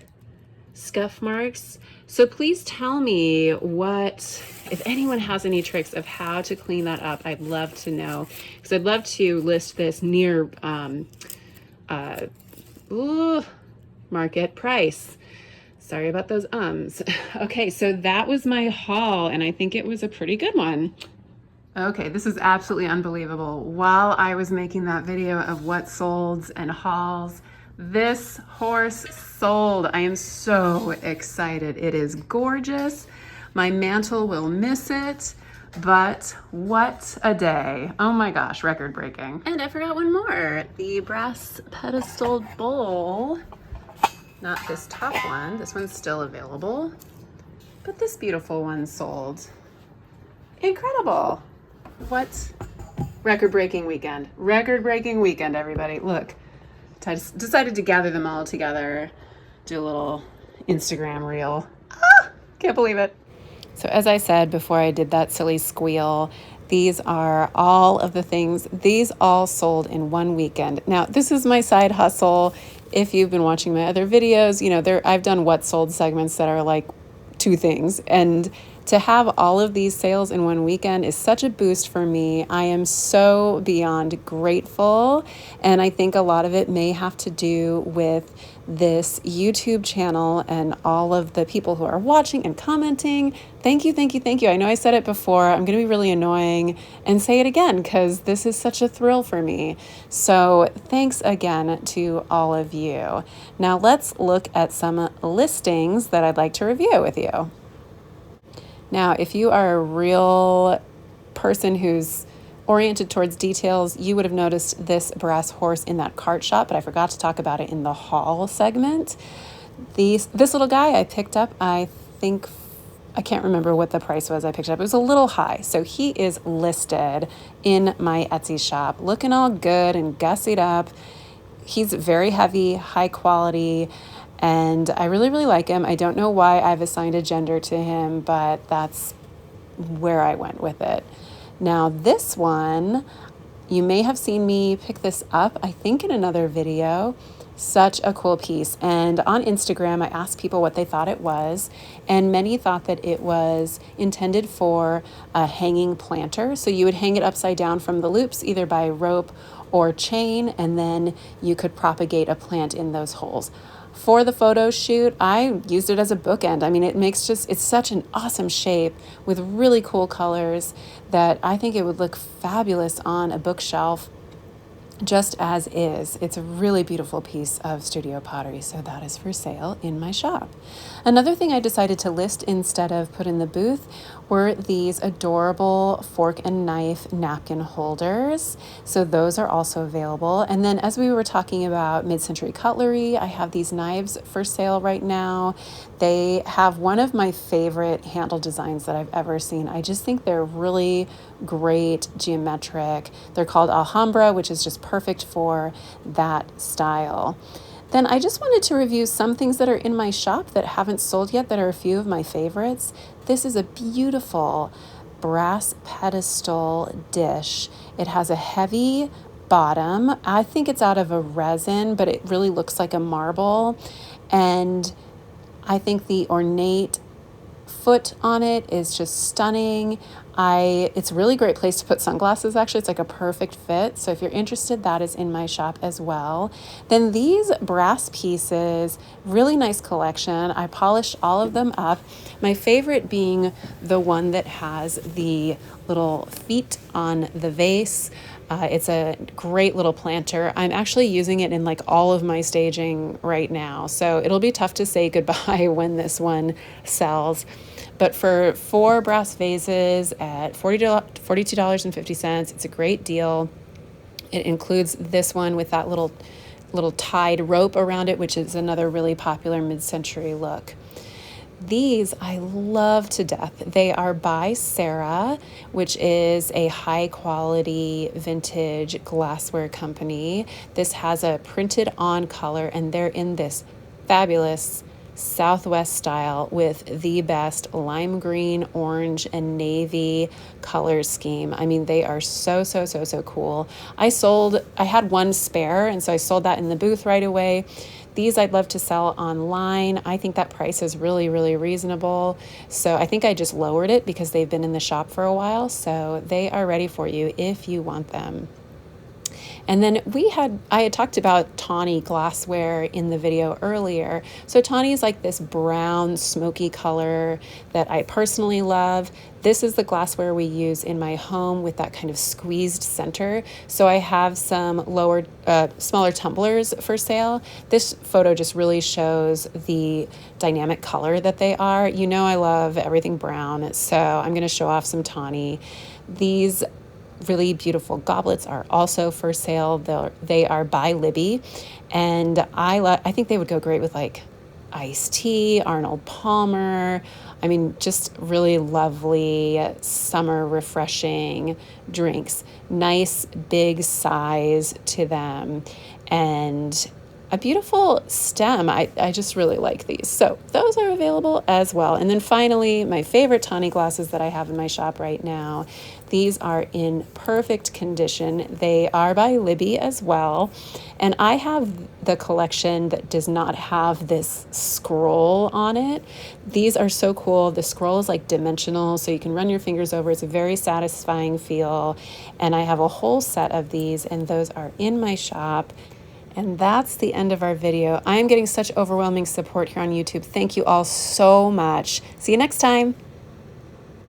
scuff marks. So please tell me if anyone has any tricks of how to clean that up. I'd love to know, because I'd love to list this near market price. Sorry about those ums. Okay, so that was my haul, and I think it was a pretty good one. Okay, this is absolutely unbelievable. While I was making that video of what solds and hauls, this horse sold. I am so excited. It is gorgeous. My mantle will miss it, but what a day. Oh my gosh, record breaking. And I forgot one more, the brass pedestal bowl. Not this top one. This one's still available, but this beautiful one sold. Incredible. What record-breaking weekend. Record-breaking weekend, everybody. Look, I just decided to gather them all together, do a little Instagram reel. Can't believe it. So as I said before I did that silly squeal, these are all of the things. These all sold in one weekend. Now, this is my side hustle. If you've been watching my other videos, you know, I've done what sold segments that are like 2 things. And to have all of these sales in one weekend is such a boost for me. I am so beyond grateful. And I think a lot of it may have to do with this YouTube channel and all of the people who are watching and commenting. Thank you, thank you, thank you. I know I said it before. I'm going to be really annoying and say it again because this is such a thrill for me. So thanks again to all of you. Now let's look at some listings that I'd like to review with you. Now, if you are a real person who's oriented towards details, you would have noticed this brass horse in that cart shop, but I forgot to talk about it in the haul segment. This little guy I picked up, I can't remember what the price was I picked it up. It was a little high. So he is listed in my Etsy shop, looking all good and gussied up. He's very heavy, high quality, and I really, really like him. I don't know why I've assigned a gender to him, but that's where I went with it. Now this one, you may have seen me pick this up, I think in another video. Such a cool piece. And on Instagram, I asked people what they thought it was, and many thought that it was intended for a hanging planter. So you would hang it upside down from the loops, either by rope or chain, and then you could propagate a plant in those holes. For the photo shoot, I used it as a bookend. I mean, it's such an awesome shape with really cool colors that I think it would look fabulous on a bookshelf just as is. It's a really beautiful piece of studio pottery, so that is for sale in my shop. Another thing I decided to list instead of put in the booth were these adorable fork and knife napkin holders. So those are also available. And then as we were talking about mid-century cutlery, I have these knives for sale right now. They have one of my favorite handle designs that I've ever seen. I just think they're really great, geometric. They're called Alhambra, which is just perfect for that style. Then I just wanted to review some things that are in my shop that haven't sold yet that are a few of my favorites. This is a beautiful brass pedestal dish. It has a heavy bottom. I think it's out of a resin, but it really looks like a marble. And I think the ornate foot on it is just stunning. It's a really great place to put sunglasses, actually. It's like a perfect fit. So if you're interested, that is in my shop as well. Then these brass pieces, really nice collection. I polished all of them up. My favorite being the one that has the little feet on the vase. It's a great little planter. I'm actually using it in like all of my staging right now. So it'll be tough to say goodbye when this one sells. But for 4 brass vases at $42.50, it's a great deal. It includes this one with that little tied rope around it, which is another really popular mid-century look. These I love to death. They are by Sarah, which is a high quality vintage glassware company. This has a printed on color, and they're in this fabulous Southwest style with the best lime green, orange, and navy color scheme. I mean, they are so cool. I had one spare, and so I sold that in the booth right away. These I'd love to sell online. I think that price is really reasonable. So I think I just lowered it because they've been in the shop for a while. So they are ready for you if you want them. And then I had talked about tawny glassware in the video earlier. So tawny is like this brown, smoky color that I personally love. This is the glassware we use in my home with that kind of squeezed center. So I have some smaller tumblers for sale. This photo just really shows the dynamic color that they are. You know I love everything brown, so I'm gonna show off some tawny. These really beautiful goblets are also for sale. They are by Libby, and I think they would go great with like iced tea, Arnold Palmer. I mean, just really lovely summer refreshing drinks. Nice big size to them, and a beautiful stem. I just really like these. So those are available as well. And then finally, my favorite tawny glasses that I have in my shop right now. These are in perfect condition. They are by Libby as well. And I have the collection that does not have this scroll on it. These are so cool. The scroll is like dimensional, so you can run your fingers over. It's a very satisfying feel. And I have a whole set of these, and those are in my shop. And that's the end of our video. I am getting such overwhelming support here on YouTube. Thank you all so much. See you next time.